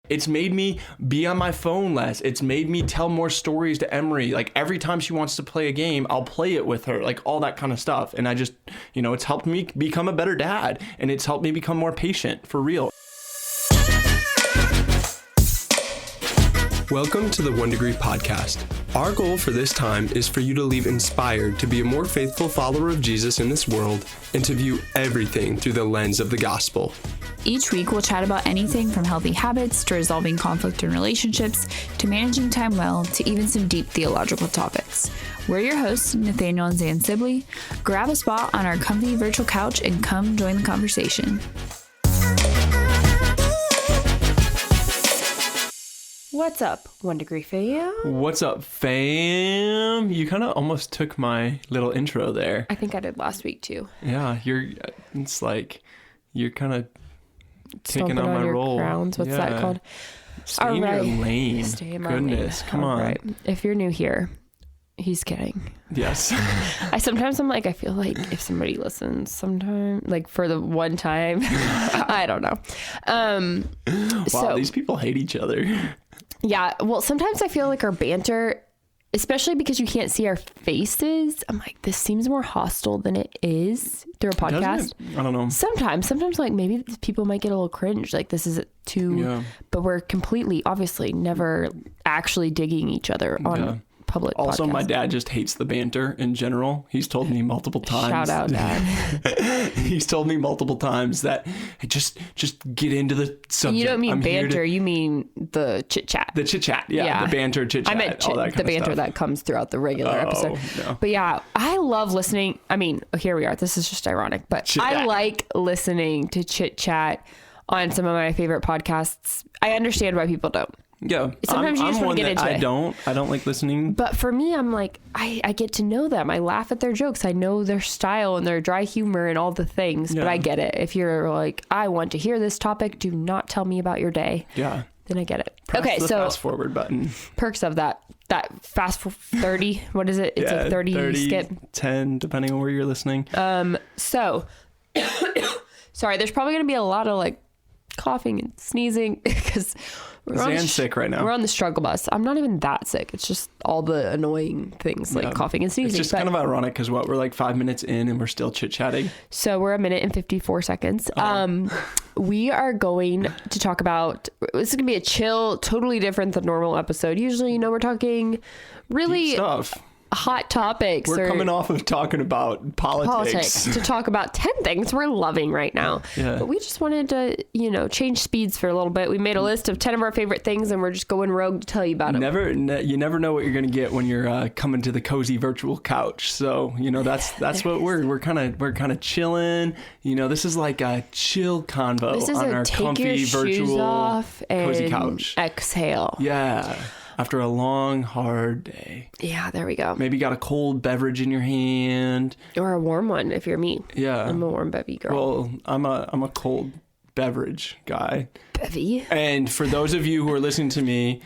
It's made me be on my phone less. It's made me tell more stories to Emery. Like every time she wants to play a game, I'll play it with her, like all that kind of stuff. And I just, it's helped me become a better dad, and it's helped me become more patient, for real. Welcome to the 1 Degree Podcast. Our goal for this time is for you to leave inspired to be a more faithful follower of Jesus in this world and to view everything through the lens of the gospel. Each week, we'll chat about anything from healthy habits to resolving conflict in relationships to managing time well to even some deep theological topics. We're your hosts, Nathaniel and Zan Sibley. Grab a spot on our comfy virtual couch and come join the conversation. What's up, 1 Degree fam? What's up, fam? You kind of almost took my little intro there. I think I did last week too. Yeah, it's like you're kind of taking on my your role. Crowns. What's that called? Stay in your lane. Stay in my Goodness, lane. come on. Right. If you're new here, he's kidding. Yes. I'm like, I feel like if somebody listens sometime, like for the one time, I don't know. Wow, these people hate each other. Yeah. Well, sometimes I feel like our banter, especially because you can't see our faces, I'm like, this seems more hostile than it is through a podcast. I don't know. Sometimes like maybe people might get a little cringe. Like this is too, but we're completely, obviously never actually digging each other on public Also, podcast. my dad just hates the banter in general. He's told me multiple times. Shout out, Dad. He's told me multiple times that hey, just get into the subject. You don't mean banter, you mean the chit chat. The chit chat, yeah. The banter, chit chat. I meant all that kind the banter of stuff. that comes throughout the regular episode. No. But yeah, I love listening. I mean, here we are. This is just ironic, but Chit-chat. I like listening to chit chat on some of my favorite podcasts. I understand why people don't. Yeah. Sometimes you just want to get into it. I don't like listening. But for me, I'm like, I get to know them. I laugh at their jokes. I know their style and their dry humor and all the things. Yeah. But I get it. If you're like, I want to hear this topic, do not tell me about your day. Yeah. Then I get it. Press okay, the so fast forward button. Perks of that fast 30. What is it? It's a 30 skip. 10, depending on where you're listening. So, sorry, there's probably going to be a lot of like coughing and sneezing because Zan's sick right now. We're on the struggle bus. I'm not even that sick. It's just all the annoying things like coughing and sneezing. It's just kind of ironic because we're like 5 minutes in and we're still chit-chatting. So we're 1 minute and 54 seconds. We are going to talk about, this is going to be a chill, totally different than normal episode. Usually, we're talking really Deep stuff. Hot topics. We're coming off of talking about politics to talk about 10 things we're loving right now. Yeah. But we just wanted to, change speeds for a little bit. We made a list of 10 of our favorite things and we're just going rogue to tell you about them. You never know what you're going to get when you're coming to the cozy virtual couch. So, that's what we're kind of chilling. This is like a chill convo on our comfy virtual off and cozy couch. Exhale. Yeah. After a long, hard day. Yeah, there we go. Maybe got a cold beverage in your hand. Or a warm one if you're me. Yeah. I'm a warm bevy girl. Well, I'm a cold beverage guy. Bevy? And for those of you who are listening to me,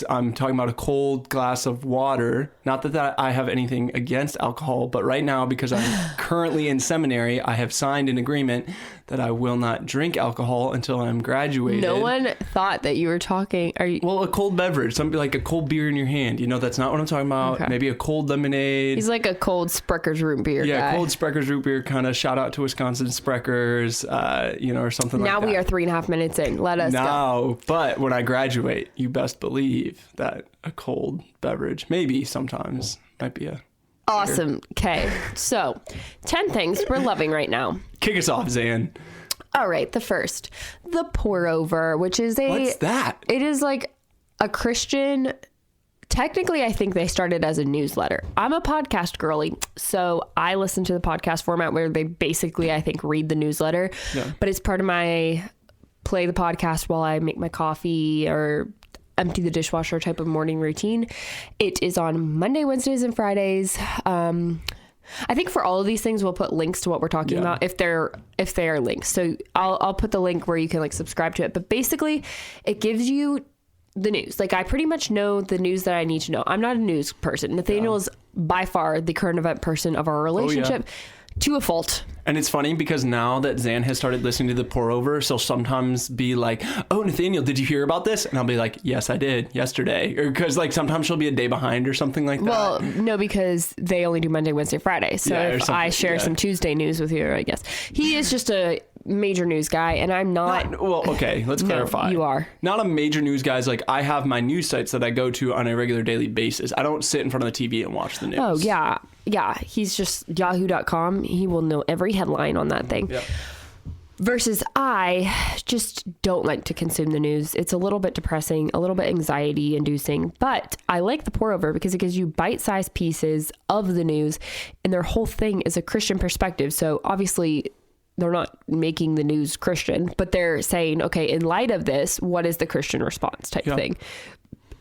I'm talking about a cold glass of water. Not that I have anything against alcohol, but right now, because I'm currently in seminary, I have signed an agreement that I will not drink alcohol until I'm graduated. No one thought that you were talking. Well, a cold beverage, something like a cold beer in your hand. That's not what I'm talking about. Okay. Maybe a cold lemonade. He's like a cold Sprecker's root beer guy. Yeah, cold Sprecker's root beer, kind of shout out to Wisconsin Spreckers, or something like that. Now we are 3.5 minutes in. Let us go. But when I graduate, you best believe that a cold beverage, maybe sometimes, might be a... Awesome. Okay. So, 10 things we're loving right now. Kick us off, Zan. All right. The first, the pour over, which is What's that? It is like a Christian. Technically, I think they started as a newsletter. I'm a podcast girly, so I listen to the podcast format where they basically, I think, read the newsletter. Yeah. But it's part of my play the podcast while I make my coffee or empty the dishwasher type of morning routine. It is on Monday, Wednesdays, and Fridays. I think for all of these things, we'll put links to what we're talking about if they are links. So I'll put the link where you can like subscribe to it. But basically, it gives you the news. Like I pretty much know the news that I need to know. I'm not a news person. Nathaniel is by far the current event person of our relationship. To a fault. And it's funny because now that Zan has started listening to the pour over, she'll sometimes be like, oh, Nathaniel, did you hear about this? And I'll be like, yes, I did yesterday. Or because like sometimes she'll be a day behind or something like that. Well, no, because they only do Monday, Wednesday, Friday. So if I share some Tuesday news with you, I guess. He is just a major news guy and I'm not. Well, okay, let's clarify. You are. Not a major news guy. Like I have my news sites that I go to on a regular daily basis. I don't sit in front of the TV and watch the news. Oh, yeah. Yeah, he's just yahoo.com. He will know every headline on that thing. Yeah. Versus I just don't like to consume the news. It's a little bit depressing, a little bit anxiety inducing, but I like the pour over because it gives you bite-sized pieces of the news and their whole thing is a Christian perspective. So obviously they're not making the news Christian, but they're saying, okay, in light of this, what is the Christian response type thing?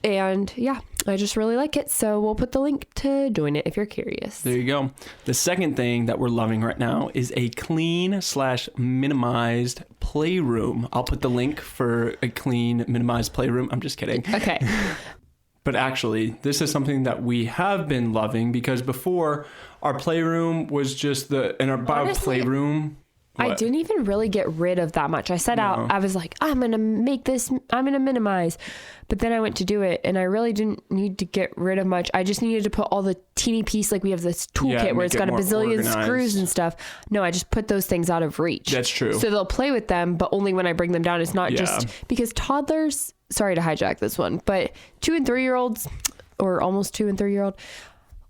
And yeah, I just really like it. So we'll put the link to join it if you're curious. There you go. The second thing that we're loving right now is a clean/minimized playroom. I'll put the link for a clean, minimized playroom. I'm just kidding. Okay. But actually, this is something that we have been loving because before our playroom was just playroom. I didn't even really get rid of that much. I set out, I was like, I'm going to make this, I'm going to minimize. But then I went to do it and I really didn't need to get rid of much. I just needed to put all the teeny piece, like we have this toolkit where it's got a bazillion organized screws and stuff. No, I just put those things out of reach. That's true. So they'll play with them, but only when I bring them down. It's not just because toddlers, sorry to hijack this one, but 2 and 3 year olds or almost 2 and 3 year old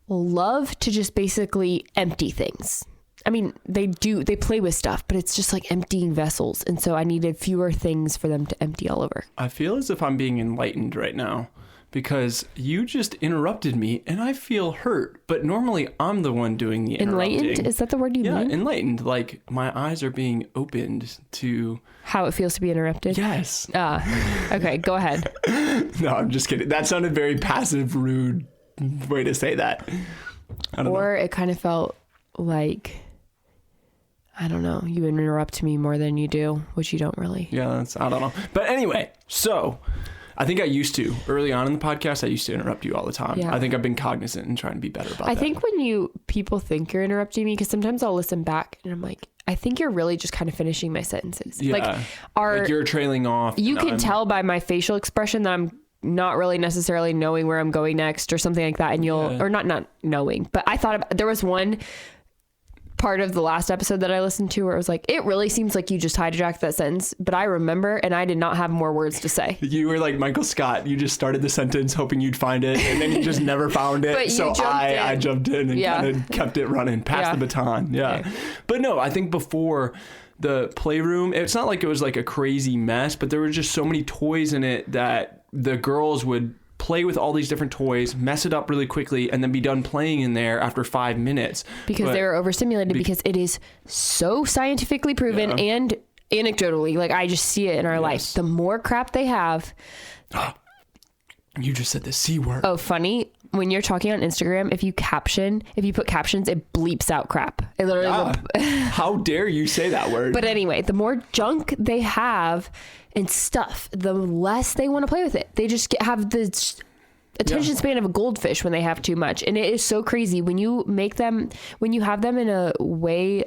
love to just basically empty things. I mean, they play with stuff, but it's just like emptying vessels. And so I needed fewer things for them to empty all over. I feel as if I'm being enlightened right now because you just interrupted me and I feel hurt. But normally I'm the one doing the interrupting. Enlightened? Is that the word you mean? Yeah, enlightened. Like my eyes are being opened to... how it feels to be interrupted? Yes. Okay, go ahead. No, I'm just kidding. That sounded very passive, rude way to say that. I don't know. It kind of felt like... I don't know. You interrupt me more than you do, which you don't really. Yeah, I don't know. But anyway, so I think I used to. Early on in the podcast, I used to interrupt you all the time. Yeah. I think I've been cognizant and trying to be better about that. I think when people think you're interrupting me, because sometimes I'll listen back and I'm like, I think you're really just kind of finishing my sentences. Yeah. Like you're trailing off. You can tell by my facial expression that I'm not really necessarily knowing where I'm going next or something like that. And or not knowing, but I thought there was one part of the last episode that I listened to where it was like, it really seems like you just hijacked that sentence, but I remember and I did not have more words to say. You were like Michael Scott. You just started the sentence hoping you'd find it and then you just never found it. But so I jumped in and kind of kept it running, passed the baton. Yeah. Okay. But no, I think before the playroom, it's not like it was like a crazy mess, but there were just so many toys in it that the girls would play with all these different toys, mess it up really quickly, and then be done playing in there after 5 minutes. Because they were overstimulated because it is so scientifically proven and anecdotally, like I just see it in our life. The more crap they have. You just said the C word. Oh, funny. When you're talking on Instagram, if you put captions, it bleeps out crap. It literally How dare you say that word? But anyway, the more junk they have and stuff, the less they want to play with it. They just have the attention span of a goldfish when they have too much. And it is so crazy when you have them in a way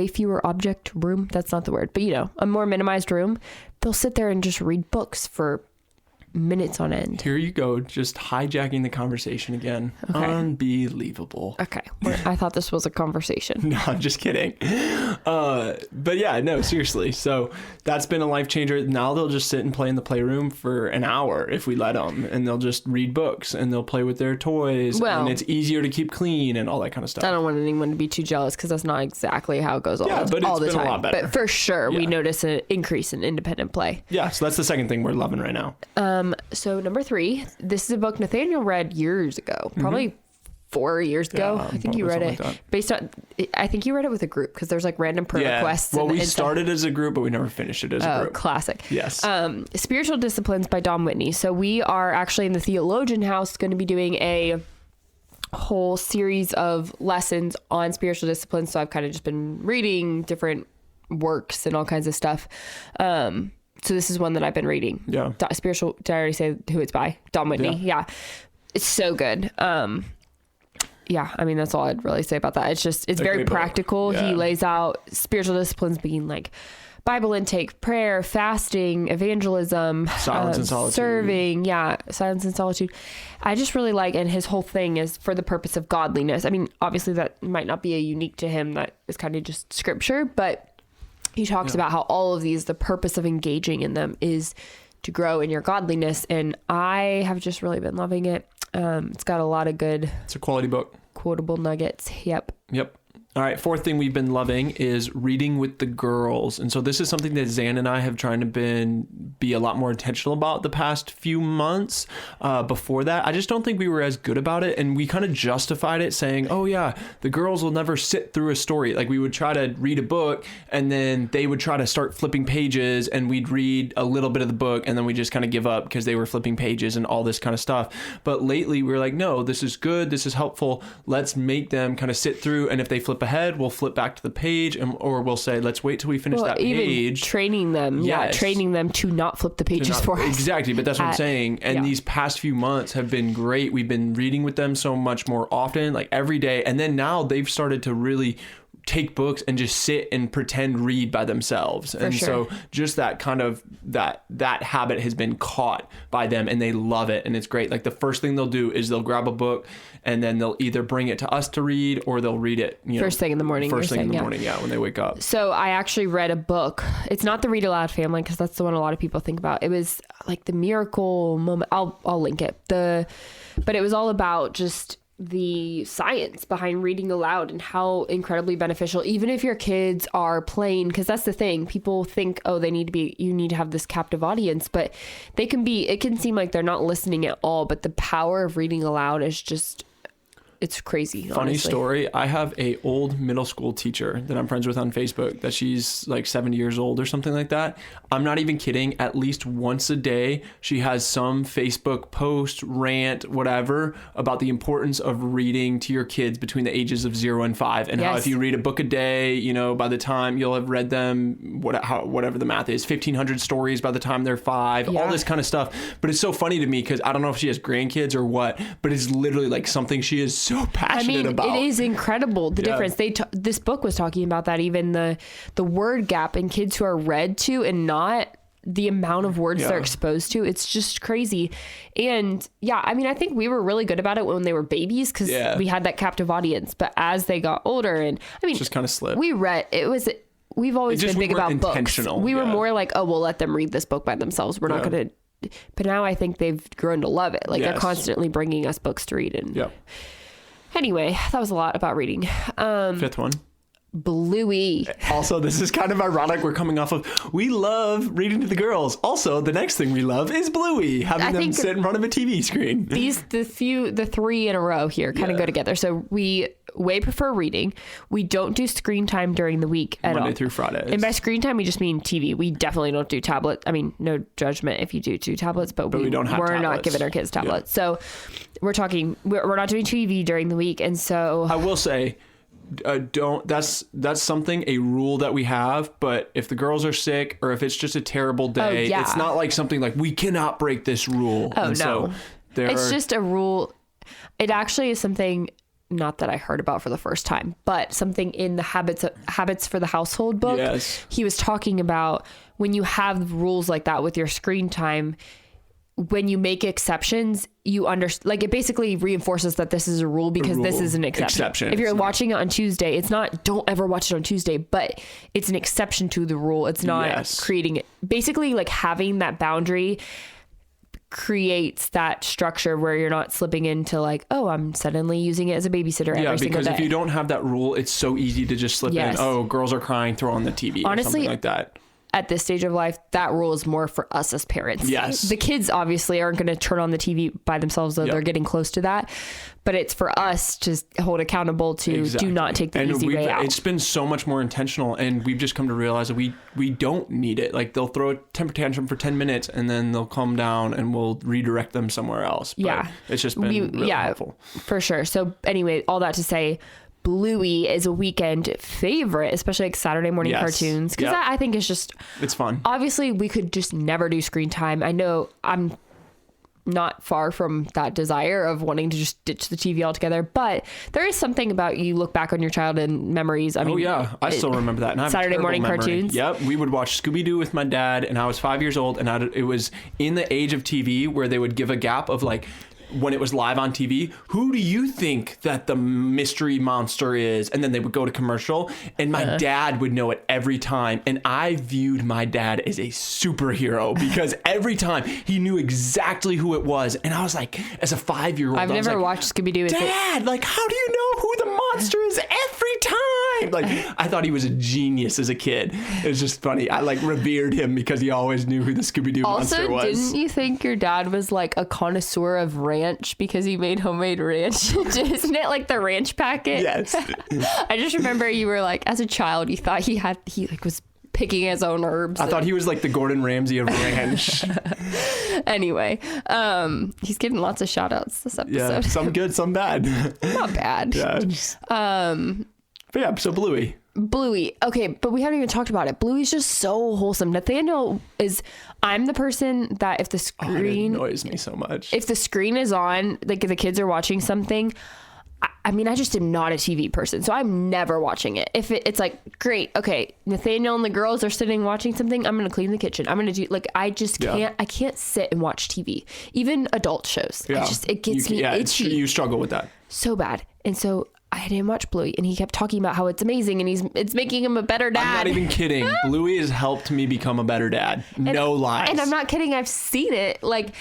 fewer object room. That's not the word, but a more minimized room. They'll sit there and just read books for minutes on end. Here you go, just hijacking the conversation again. Okay. Unbelievable. Okay. I thought this was a conversation. No, I'm just kidding. But yeah, no, seriously. So that's been a life changer. Now they'll just sit and play in the playroom for an hour if we let them, and they'll just read books and they'll play with their toys, and it's easier to keep clean and all that kind of stuff. I don't want anyone to be too jealous because that's not exactly how it goes all the time. A lot better. But for sure, we notice an increase in independent play. Yeah, so that's the second thing we're loving right now. So number 3, this is a book Nathaniel read years ago, probably 4 years ago. I think you read it I think you read it with a group because there's like random prayer requests. Well, we started as a group, but we never finished it as a group. Classic. Yes. Spiritual Disciplines by Don Whitney. So we are actually in the Theologian house going to be doing a whole series of lessons on spiritual disciplines. So I've kind of just been reading different works and all kinds of stuff. So this is one that I've been reading. Yeah. Spiritual. Did I already say who it's by? Don Whitney. Yeah. It's so good. yeah, I mean, that's all I'd really say about that. It's very practical. Yeah. He lays out spiritual disciplines being like Bible intake, prayer, fasting, evangelism, silence and solitude, serving. Yeah. Silence and solitude. I just really like, and his whole thing is for the purpose of godliness. I mean, obviously that might not be a unique to him. That is kind of just scripture, but he talks about how all of these, the purpose of engaging in them is to grow in your godliness. And I have just really been loving it. It's got a lot of good. It's a quality book. Quotable nuggets. Yep. All right, fourth thing we've been loving is reading with the girls. And so this is something that Zan and I have tried to be a lot more intentional about the past few months. Before that, I just don't think we were as good about it. And we kind of justified it saying, oh yeah, the girls will never sit through a story. Like we would try to read a book and then they would try to start flipping pages and we'd read a little bit of the book and then we just kind of give up because they were flipping pages and all this kind of stuff. But lately we were like, no, this is good. This is helpful. Let's make them kind of sit through. And if they flip ahead, we'll flip back to the page or we'll say, let's wait till we finish that page. Training them. Yes. Yeah. Training them to not flip the pages for us. Exactly. But that's what I'm saying. And these past few months have been great. We've been reading with them so much more often, like every day. And then now they've started to really take books and just sit and pretend read by themselves. And so just that kind of that habit has been caught by them and they love it. And it's great. Like the first thing they'll do is they'll grab a book and then they'll either bring it to us to read or they'll read it, first thing in the morning. First thing in the morning, when they wake up. So I actually read a book. It's not the Read Aloud Family because that's the one a lot of people think about. It was like the miracle moment. I'll link it. But it was all about just the science behind reading aloud and how incredibly beneficial, even if your kids are playing, because that's the thing. People think, oh, you need to have this captive audience, but it can seem like they're not listening at all. But the power of reading aloud is just, it's crazy. Funny honestly. Story. I have a old middle school teacher that I'm friends with on Facebook that she's like 70 years old or something like that. I'm not even kidding. At least once a day, she has some Facebook post, rant, whatever, about the importance of reading to your kids between the ages of 0 and 5 and how if you read a book a day, by the time you'll have read them, whatever the math is, 1,500 stories by the time they're 5, all this kind of stuff. But it's so funny to me because I don't know if she has grandkids or what, but it's literally like something she is so passionate about. It is incredible the difference. This book was talking about that, even the word gap in kids who are read to and not the amount of words they're exposed to. It's just crazy. And I think we were really good about it when they were babies because we had that captive audience. But as they got older, and just kind of slipped. We've always been big about books. We were more like, oh, we'll let them read this book by themselves. We're not going to. But now I think they've grown to love it. Like they're constantly bringing us books to read. And anyway, that was a lot about reading. Fifth one. Bluey. Also, this is kind of ironic. We're coming off of, we love reading to the girls. Also, the next thing we love is Bluey, having them sit in front of a TV screen. The three in a row here kind of go together. So we way prefer reading. We don't do screen time during the week at all. Monday through Friday. And by screen time, we just mean TV. We definitely don't do tablet. I mean, no judgment if you do tablets, but we don't have tablets. Not giving our kids tablets. So we're not doing TV during the week. And so I will say, that's something, a rule that we have, but if the girls are sick or if it's just a terrible day, it's not like something like we cannot break this rule. Oh, and no. It's just a rule. It actually is something, not that I heard about for the first time, but something in the habits for the household book. Yes. He was talking about when you have rules like that with your screen time, when you make exceptions, you like it basically reinforces that this is a rule because this is an exception. If you're watching it on Tuesday, it's not, don't ever watch it on Tuesday, but it's an exception to the rule. It's not creating it. Basically, like having that boundary creates that structure where you're not slipping into like, oh, I'm suddenly using it as a babysitter every single day. Yeah, because if you don't have that rule, it's so easy to just slip in, oh, girls are crying, throw on the TV. Honestly, or something like that. At this stage of life, that rule is more for us as parents. Yes. The kids obviously aren't going to turn on the TV by themselves, though they're getting close to that. But it's for us to hold accountable to do not take the easy way out. It's been so much more intentional, and we've just come to realize that we don't need it. Like they'll throw a temper tantrum for 10 minutes, and then they'll calm down, and we'll redirect them somewhere else. But it's just been really helpful. For sure. So anyway, all that to say, Bluey is a weekend favorite, especially like Saturday morning cartoons, because I think it's just, it's fun. Obviously, we could just never do screen time. I know I'm not far from that desire of wanting to just ditch the TV altogether. But there is something about you look back on your childhood memories. I mean, oh yeah, I still remember that. And I have a Saturday terrible morning memory. cartoons. Yep, we would watch Scooby-Doo with my dad, and I was 5 years old, and it was in the age of TV where they would give a gap of like, when it was live on TV, who do you think that the mystery monster is? And then they would go to commercial, and my dad would know it every time. And I viewed my dad as a superhero because every time he knew exactly who it was. And I was like, as a 5-year-old, I've never watched Scooby-Doo. Dad, like, how do you know who the monster is every time? Like, I thought he was a genius as a kid. It was just funny. I like revered him because he always knew who the Scooby-Doo monster was. Also, didn't you think your dad was like a connoisseur of ranch because he made homemade ranch? Isn't it like the ranch packet? Yes. I just remember you were like, as a child, you thought he like was picking his own herbs. I thought he was like the Gordon Ramsay of ranch. Anyway, he's getting lots of shout outs this episode. Yeah, some good, some bad. Not bad. Yeah. But yeah, so Bluey. Bluey. Okay, but we haven't even talked about it. Bluey's just so wholesome. Nathaniel I'm the person that if the screen it annoys me so much. If the screen is on, like if the kids are watching something, I mean, I just am not a TV person, so I'm never watching it. If it's like, great, okay, Nathaniel and the girls are sitting watching something, I'm going to clean the kitchen. I'm going to do, like, I just can't, I can't sit and watch TV. Even adult shows. Yeah. It gets me itchy. You struggle with that. So bad. And so I didn't watch Bluey, and he kept talking about how it's amazing, and it's making him a better dad. I'm not even kidding. Bluey has helped me become a better dad. No lies. And I'm not kidding. I've seen it. Like,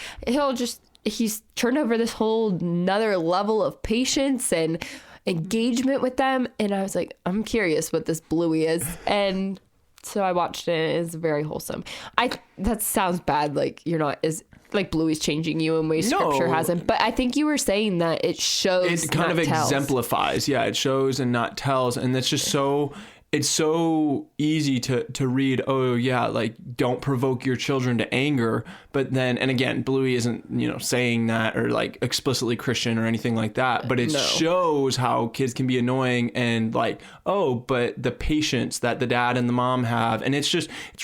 he's turned over this whole another level of patience and engagement with them. And I was like, I'm curious what this Bluey is. And so I watched it. It's very wholesome. That sounds bad. Like, you're not as like Bluey's changing you in ways Scripture hasn't. But I think you were saying that it shows. It kind of exemplifies. Yeah, it shows and not tells. And that's just so. It's so easy to read, oh yeah, like don't provoke your children to anger. But then, and again, Bluey isn't, saying that or like explicitly Christian or anything like that, but it shows how kids can be annoying and like, oh, but the patience that the dad and the mom have. And it's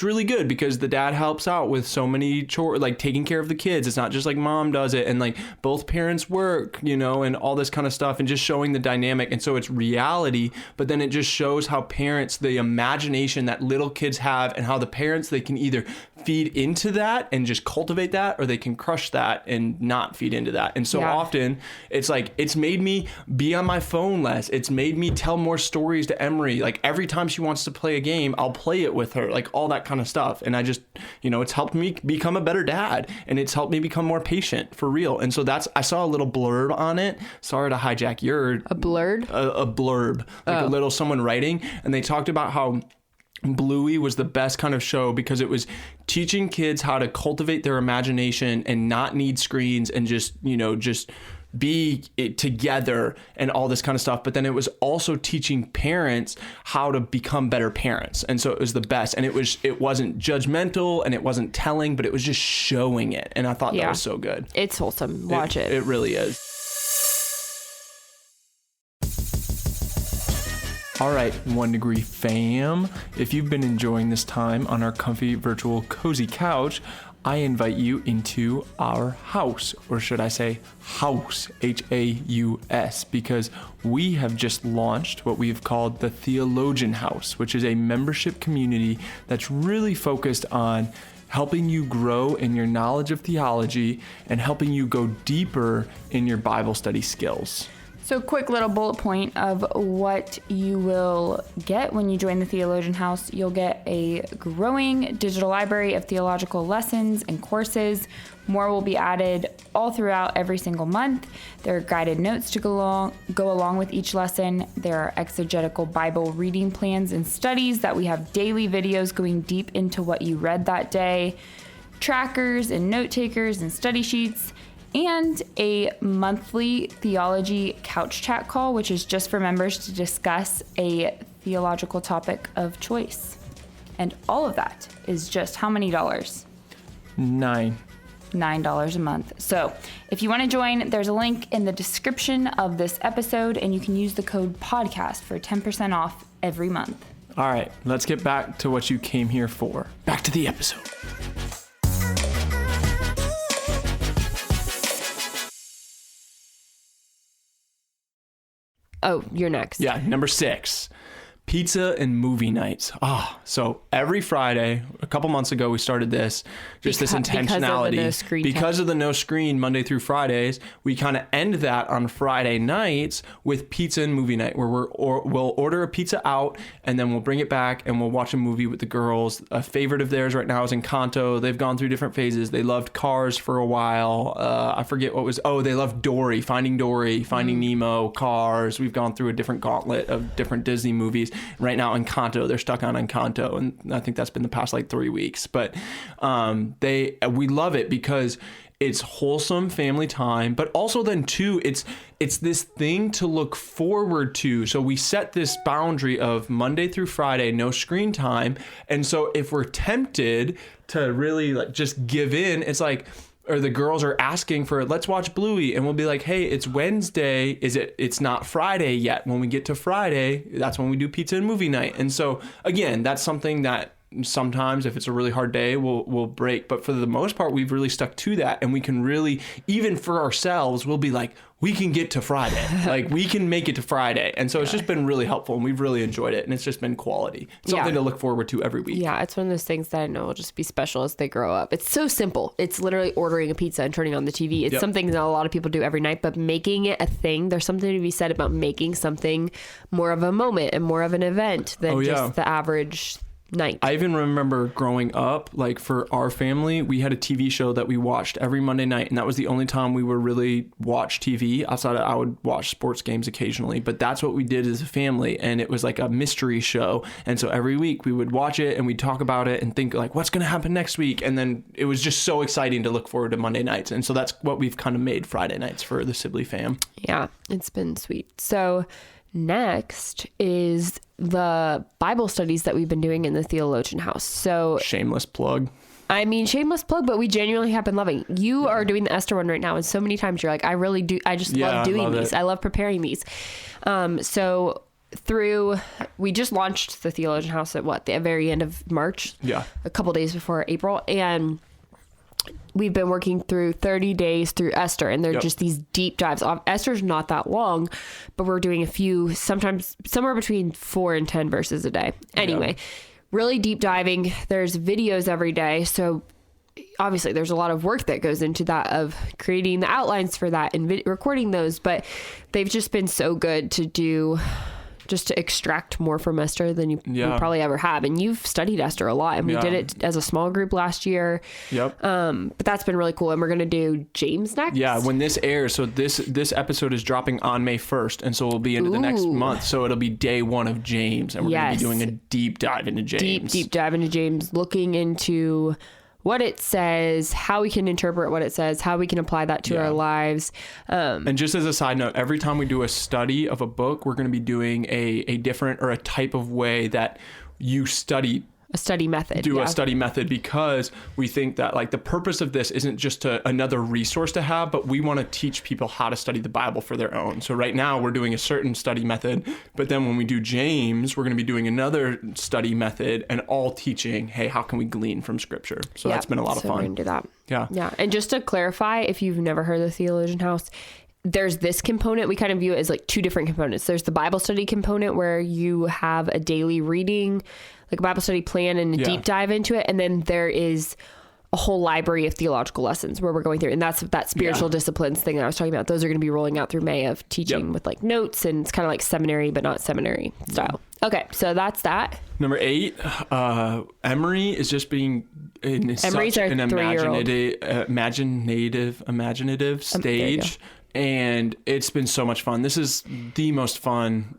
really good because the dad helps out with so many chores, like taking care of the kids. It's not just like mom does it and like both parents work, and all this kind of stuff and just showing the dynamic. And so it's reality, but then it just shows how parents, the imagination that little kids have and how the parents, they can either feed into that and just cultivate that, or they can crush that and not feed into that. And so often it's like, it's made me be on my phone less. It's made me tell more stories to Emery. Like every time she wants to play a game, I'll play it with her, like all that kind of stuff. And I just, it's helped me become a better dad and it's helped me become more patient for real. And so I saw a little blurb on it. Sorry to hijack your... A blurb? A blurb, like a little someone writing. And they talked about how Bluey was the best kind of show because it was teaching kids how to cultivate their imagination and not need screens and just be together and all this kind of stuff. But then it was also teaching parents how to become better parents. And so it was the best. And it wasn't judgmental and it wasn't telling, but it was just showing it. And I thought that was so good. It's wholesome. Watch it. It really is. All right, 1 Degree fam. If you've been enjoying this time on our comfy virtual cozy couch, I invite you into our house, or should I say house, H-A-U-S, because we have just launched what we've called the Theologian House, which is a membership community that's really focused on helping you grow in your knowledge of theology and helping you go deeper in your Bible study skills. So quick little bullet point of what you will get when you join the Theologian House. You'll get a growing digital library of theological lessons and courses. More will be added all throughout every single month. There are guided notes to go along with each lesson. There are exegetical Bible reading plans and studies that we have daily videos going deep into what you read that day, trackers and note takers and study sheets, and a monthly theology couch chat call, which is just for members to discuss a theological topic of choice. And all of that is just how many dollars? $9 a month. So if you want to join, there's a link in the description of this episode, and you can use the code podcast for 10% off every month. All right, let's get back to what you came here for. Back to the episode. Oh, you're next. Yeah, number 6. Pizza and movie nights. So every Friday, a couple months ago, we started this intentionality. Because of the no screen Monday through Fridays, we kind of end that on Friday nights with pizza and movie night, where we'll order a pizza out and then we'll bring it back and we'll watch a movie with the girls. A favorite of theirs right now is Encanto. They've gone through different phases. They loved Cars for a while. I forget what was. They loved Dory, Finding Nemo, Cars. We've gone through a different gauntlet of different Disney movies. Right now, Encanto, they're stuck on Encanto, and I think that's been the past like 3 weeks. But we love it because it's wholesome family time, but also then too, it's this thing to look forward to. So we set this boundary of Monday through Friday, no screen time, and so if we're tempted to really like just give in, it's like. Or the girls are asking for, let's watch Bluey. And we'll be like, hey, it's Wednesday. It's not Friday yet. When we get to Friday, that's when we do pizza and movie night. And so, again, that's something that sometimes if it's a really hard day, we'll break. But for the most part, we've really stuck to that. And we can really, even for ourselves, we'll be like, we can get to Friday. Like, we can make it to Friday. And so it's just been really helpful, and we've really enjoyed it. And it's just been quality. Something to look forward to every week. Yeah, it's one of those things that I know will just be special as they grow up. It's so simple. It's literally ordering a pizza and turning on the TV. It's something that a lot of people do every night, but making it a thing, there's something to be said about making something more of a moment and more of an event than just the average night. I even remember growing up, like for our family, we had a TV show that we watched every Monday night, and that was the only time we would really watch TV. Outside of, I would watch sports games occasionally, but that's what we did as a family, and it was like a mystery show. And so every week we would watch it and we'd talk about it and think like, what's going to happen next week? And then it was just so exciting to look forward to Monday nights. And so that's what we've kind of made Friday nights for the Sibley fam. Yeah, it's been sweet. So next is the Bible studies that we've been doing in the Theologian House. So shameless plug. I mean, shameless plug, but we genuinely have been loving. You are doing the Esther one right now, and so many times you're like, I really do. I just love doing these. I love preparing these. So we just launched the Theologian House at the very end of March. Yeah. A couple days before April, and we've been working through 30 days through Esther, and they're just these deep dives. Esther's not that long, but we're doing a few, sometimes somewhere between 4 and 10 verses a day. Anyway, really deep diving. There's videos every day. So obviously there's a lot of work that goes into that, of creating the outlines for that and recording those, but they've just been so good to do, just to extract more from Esther than you probably ever have. And you've studied Esther a lot, and we did it as a small group last year. Yep. But that's been really cool. And we're going to do James next. Yeah. When this airs, so this episode is dropping on May 1st. And so we'll be into the next month. So it'll be day 1 of James, and we're going to be doing a deep dive into James. Deep dive into James, looking into what it says, how we can interpret what it says, how we can apply that to our lives. And just as a side note, every time we do a study of a book, we're going to be doing a different or a type of way that you study. A study method. A study method, because we think that like the purpose of this isn't just another resource to have, but we want to teach people how to study the Bible for their own. So right now we're doing a certain study method, but then when we do James, we're going to be doing another study method, and all teaching, hey, how can we glean from Scripture? So that's been a lot of fun. We're going to do that. Yeah. Yeah. And just to clarify, if you've never heard of the Theologian House, there's this component. We kind of view it as like 2 different components. There's the Bible study component, where you have a daily reading, like a Bible study plan, and a deep dive into it. And then there is a whole library of theological lessons where we're going through. And that's that spiritual disciplines thing that I was talking about. Those are going to be rolling out through May, of teaching with like notes, and it's kind of like seminary, but not seminary style. Okay. So that's that. Number 8, Emery is just being in such an imaginative stage. And it's been so much fun. This is the most fun,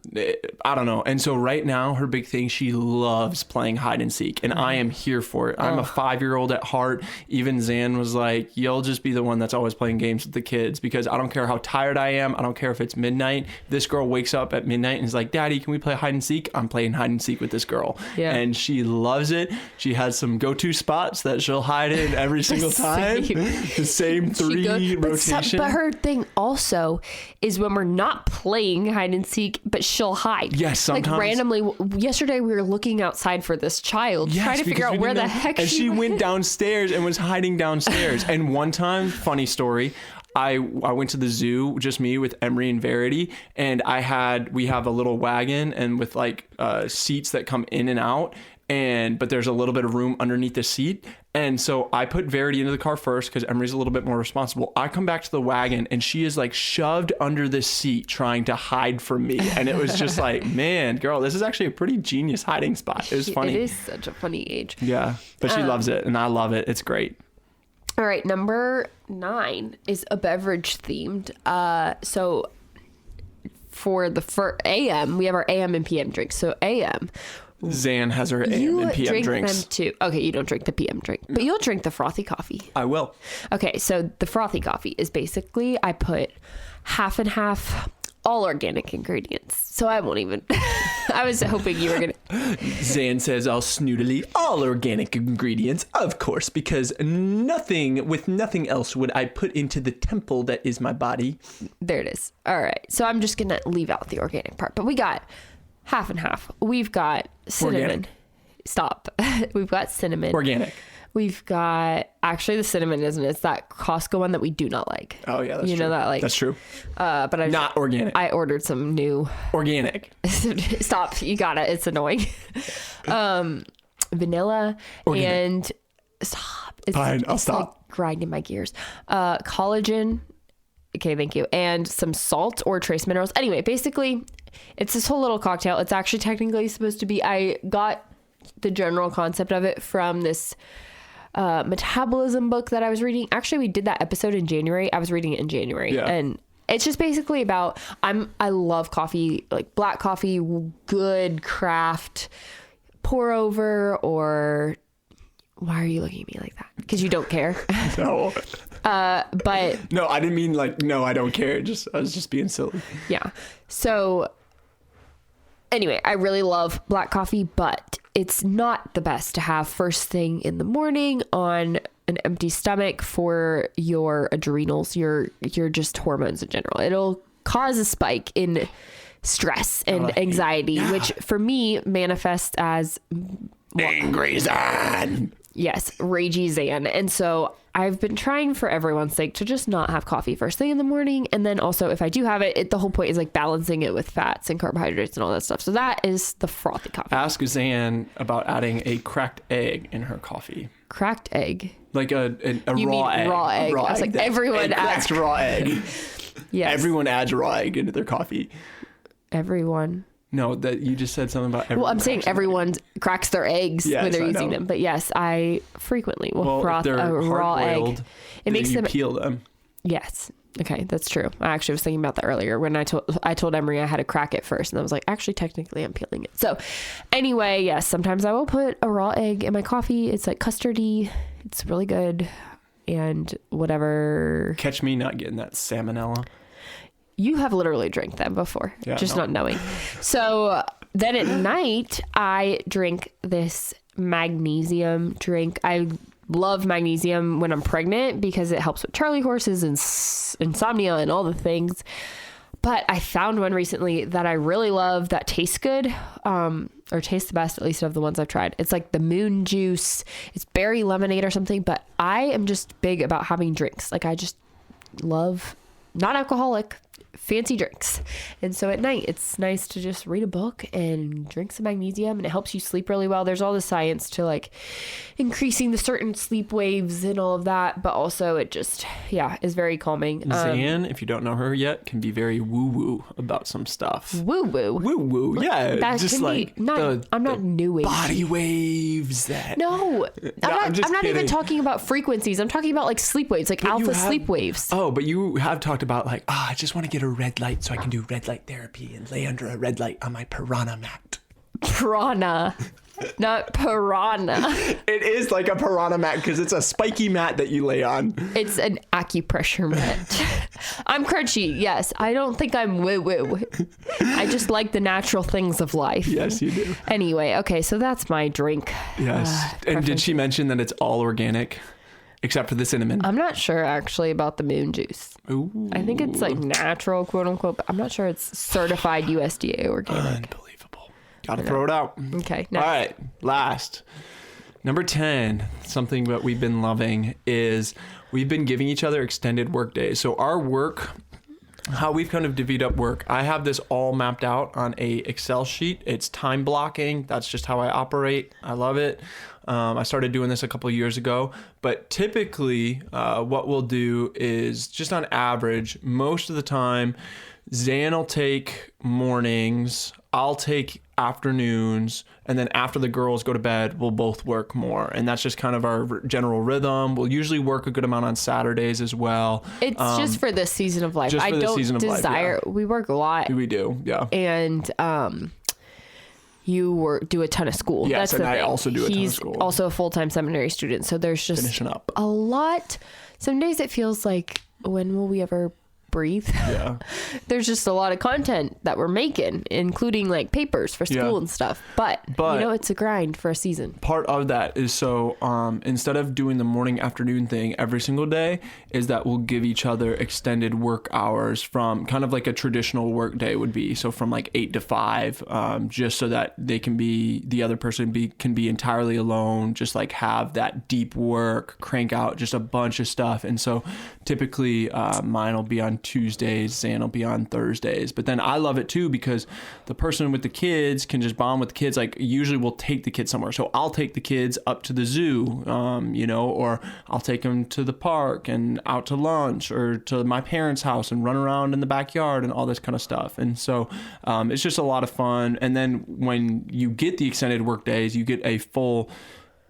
I don't know. And so right now, her big thing, she loves playing hide and seek. And I am here for it. I'm a 5-year-old at heart. Even Zan was like, you'll just be the one that's always playing games with the kids, because I don't care how tired I am. I don't care if it's midnight. This girl wakes up at midnight and is like, Daddy, can we play hide and seek? I'm playing hide and seek with this girl. Yeah. And she loves it. She has some go-to spots that she'll hide in every single time. The same 3 rotation. But her thing also is when we're not playing hide and seek, but she'll hide. Yes, sometimes. Like randomly, yesterday we were looking outside for this child, trying to figure out where the heck she went downstairs and was hiding downstairs. And one time, funny story, I went to the zoo, just me with Emery and Verity, and we have a little wagon and with like seats that come in and out, but there's a little bit of room underneath the seat. And so I put Verity into the car first because Emery's a little bit more responsible. I come back to the wagon and she is like shoved under the seat trying to hide from me. And it was just like, man, girl, this is actually a pretty genius hiding spot. It was funny. It is such a funny age. Yeah, but she loves it and I love it. It's great. All right, number 9 is a beverage themed. So for AM, we have our AM and PM drinks. So AM, Zan has her AM and PM drink drinks. them too. Okay, you don't drink the PM drink, but you'll drink the frothy coffee. I will. Okay, so the frothy coffee is basically I put half and half all organic ingredients. So I won't even. I was hoping you were gonna. Zan says all snootily, all organic ingredients, of course, because nothing else would I put into the temple that is my body. There it is. All right, so I'm just gonna leave out the organic part, but we got half and half. We've got cinnamon. Organic. Stop. We've got cinnamon. Organic. We've got actually the cinnamon isn't it? It's that Costco one that we do not like. Oh yeah, that's you true. know that like that's true. But I Not organic. I ordered some new. Organic. Stop. You got it. It's annoying. Vanilla Organic. and stop. It's, Fine, I'll it's stop. like grinding my gears. Collagen. Okay, thank you. And some salt or trace minerals. Anyway, basically, it's this whole little cocktail. It's actually technically supposed to be. I got the general concept of it from this metabolism book that I was reading. Actually, we did that episode in January. I was reading it in January. Yeah. And it's just basically about, I love coffee, like black coffee, good craft, pour over, or why are you looking at me like that? Because you don't care. No. But No, I didn't mean like, no, I don't care. I was just being silly. yeah. So anyway, I really love black coffee, but it's not the best to have first thing in the morning on an empty stomach for your adrenals, your just hormones in general. It'll cause a spike in stress and anxiety, which for me manifests as Angry Zan. yes, ragey Zan. And so I've been trying for everyone's sake to just not have coffee first thing in the morning. And then also if I do have it, the whole point is like balancing it with fats and carbohydrates and all that stuff. So that is the frothy coffee. Ask Zan about adding a cracked egg in her coffee. Cracked egg. Like a You raw mean egg. raw egg. I was like, everyone adds raw egg. Yes. Everyone adds raw egg into their coffee. Everyone. No, that you just said something about everyone. Well, I'm saying everyone cracks their eggs Yes, when they're I using know. them. But yes, I frequently will if froth they're a raw egg. hard-boiled, It makes you them peel them. Yes. Okay, that's true. I actually was thinking about that earlier when I told Emery I had to crack it first, and I was like, actually, technically, I'm peeling it. So, anyway, yes, sometimes I will put a raw egg in my coffee. It's like custardy. It's really good, and whatever. Catch me not getting that salmonella. You have literally drank them before, Yeah, just no. not knowing. So then at night, I drink this magnesium drink. I love magnesium when I'm pregnant because it helps with Charlie horses and insomnia and all the things. But I found one recently that I really love that tastes good, or tastes the best, at least of the ones I've tried. It's like the moon juice. It's berry lemonade or something. But I am just big about having drinks. Like I just love non-alcoholic fancy drinks. And so at night, it's nice to just read a book and drink some magnesium, and it helps you sleep really well. There's all the science to like increasing the certain sleep waves and all of that, but also it just, is very calming. Zan, if you don't know her yet, can be very woo-woo about some stuff. Woo-woo. Woo-woo, yeah. That just can like be not, I'm not new age. body waves that. No, I'm just not even kidding. talking about frequencies. I'm talking about like sleep waves, like But you alpha have- sleep waves. Oh, but you have talked about like, I just want to get a red light so I can do red light therapy and lay under a red light on my piranha mat. Piranha, not piranha. It is like a piranha mat because it's a spiky mat that you lay on. It's an acupressure mat. I'm crunchy. Yes. I don't think I'm woo-woo. I just like the natural things of life. Yes, you do. Anyway, okay, so that's my drink. Yes. And did she mention that it's all organic except for the cinnamon? I'm not sure actually about the moon juice. Ooh. I think it's like natural, quote unquote, but I'm not sure it's certified USDA organic. Unbelievable. Gotta throw it out. Okay. All Next. right. Last. Number 10, something that we've been loving is we've been giving each other extended work days. So our work, how we've kind of divvied up work, I have this all mapped out on a Excel sheet. It's time blocking. That's just how I operate. I love it. I started doing this a couple of years ago, but typically what we'll do is just on average, most of the time, Zan will take mornings, I'll take afternoons, and then after the girls go to bed, we'll both work more. And that's just kind of our general rhythm. We'll usually work a good amount on Saturdays as well. It's just for this season of life. Just for I this don't season of life, desire, yeah. we work a lot. We do, yeah. And you do a ton of school. Yes, That's and the I thing. also do a ton of He's school. also a full-time seminary student, so there's just Finishing up. a lot. Some days it feels like, when will we ever breathe? Yeah. There's just a lot of content that we're making, including like papers for school Yeah. and stuff. But you know, it's a grind for a season. Part of that is so instead of doing the morning afternoon thing every single day, is that we'll give each other extended work hours from kind of like a traditional work day would be. So from like 8 to 5, just so that they can be, the other person can be entirely alone, just like have that deep work, crank out just a bunch of stuff. And so typically mine will be on Tuesdays, Zan will be on Thursdays. But then I love it too, because the person with the kids can just bond with the kids. Like usually we'll take the kids somewhere. So I'll take the kids up to the zoo, or I'll take them to the park and out to lunch or to my parents' house and run around in the backyard and all this kind of stuff. And so it's just a lot of fun. And then when you get the extended work days, you get a full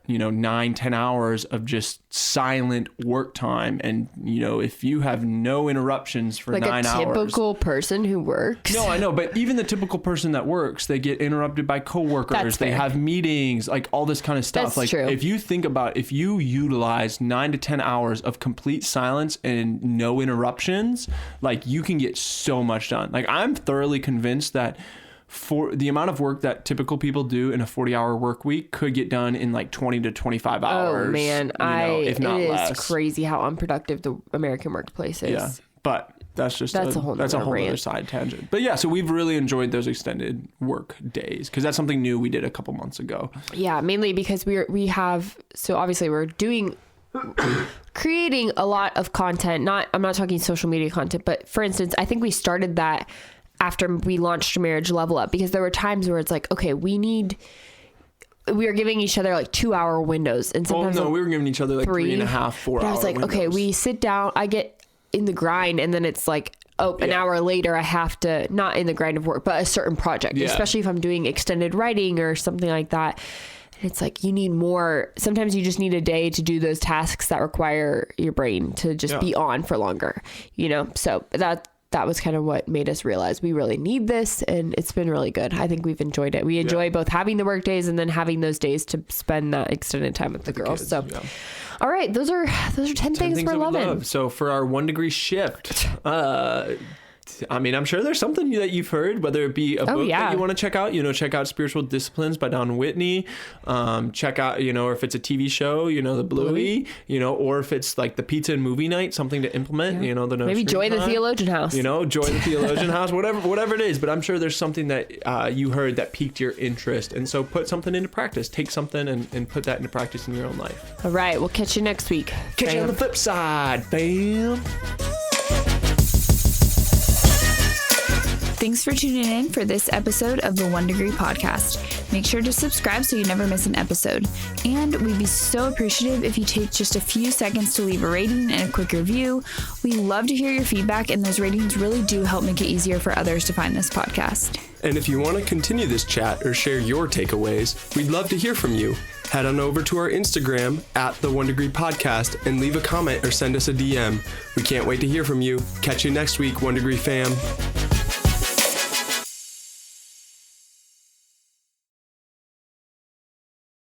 9-10 hours of just silent work time. And if you have no interruptions for Like 9 a hours, typical person who works. no, I know, but even the typical person that works, they get interrupted by coworkers. That's They fair. have meetings, like all this kind of stuff. That's like true. if you think about, if you utilize 9 to 10 hours of complete silence and no interruptions, like you can get so much done. Like I'm thoroughly convinced that for the amount of work that typical people do in a 40-hour work week could get done in like 20 to 25 hours. Oh man, if not it less. is crazy how unproductive the American workplace is. Yeah, but that's just That's a whole other rant. side tangent. But yeah, so we've really enjoyed those extended work days because that's something new we did a couple months ago. Yeah, mainly because we have, so obviously we're creating a lot of content. I'm not talking social media content, but for instance, I think we started that after we launched Marriage Level Up, because there were times where it's like, okay, we are giving each other like 2-hour windows, and sometimes we were giving each other like 3.5, 4 But hour I was like, windows. okay, we sit down, I get in the grind, and then it's like, an hour later I have to, not in the grind of work, but a certain project, especially if I'm doing extended writing or something like that. And it's like, you need more. Sometimes you just need a day to do those tasks that require your brain to just be on for longer, so that was kind of what made us realize we really need this, and it's been really good. I think we've enjoyed it. We enjoy both having the work days and then having those days to spend that extended time with the girls. kids, So, all right, those are 10 things we're that we loving. love. So for our 1 degree shift, I'm sure there's something that you've heard, whether it be a book that you want to check out, check out Spiritual Disciplines by Don Whitney, check out, or if it's a TV show, the Bluey, or if it's like the pizza and movie night, something to implement, the no Maybe screen join the time. theologian house. Join the theologian house, whatever it is. But I'm sure there's something that you heard that piqued your interest. And so put something into practice. Take something and put that into practice in your own life. All right, we'll catch you next week. Catch you on the flip side. Bam. Thanks for tuning in for this episode of the 1 Degree Podcast. Make sure to subscribe so you never miss an episode. And we'd be so appreciative if you take just a few seconds to leave a rating and a quick review. We love to hear your feedback, and those ratings really do help make it easier for others to find this podcast. And if you want to continue this chat or share your takeaways, we'd love to hear from you. Head on over to our Instagram at the 1 Degree Podcast and leave a comment or send us a DM. We can't wait to hear from you. Catch you next week, 1 Degree fam.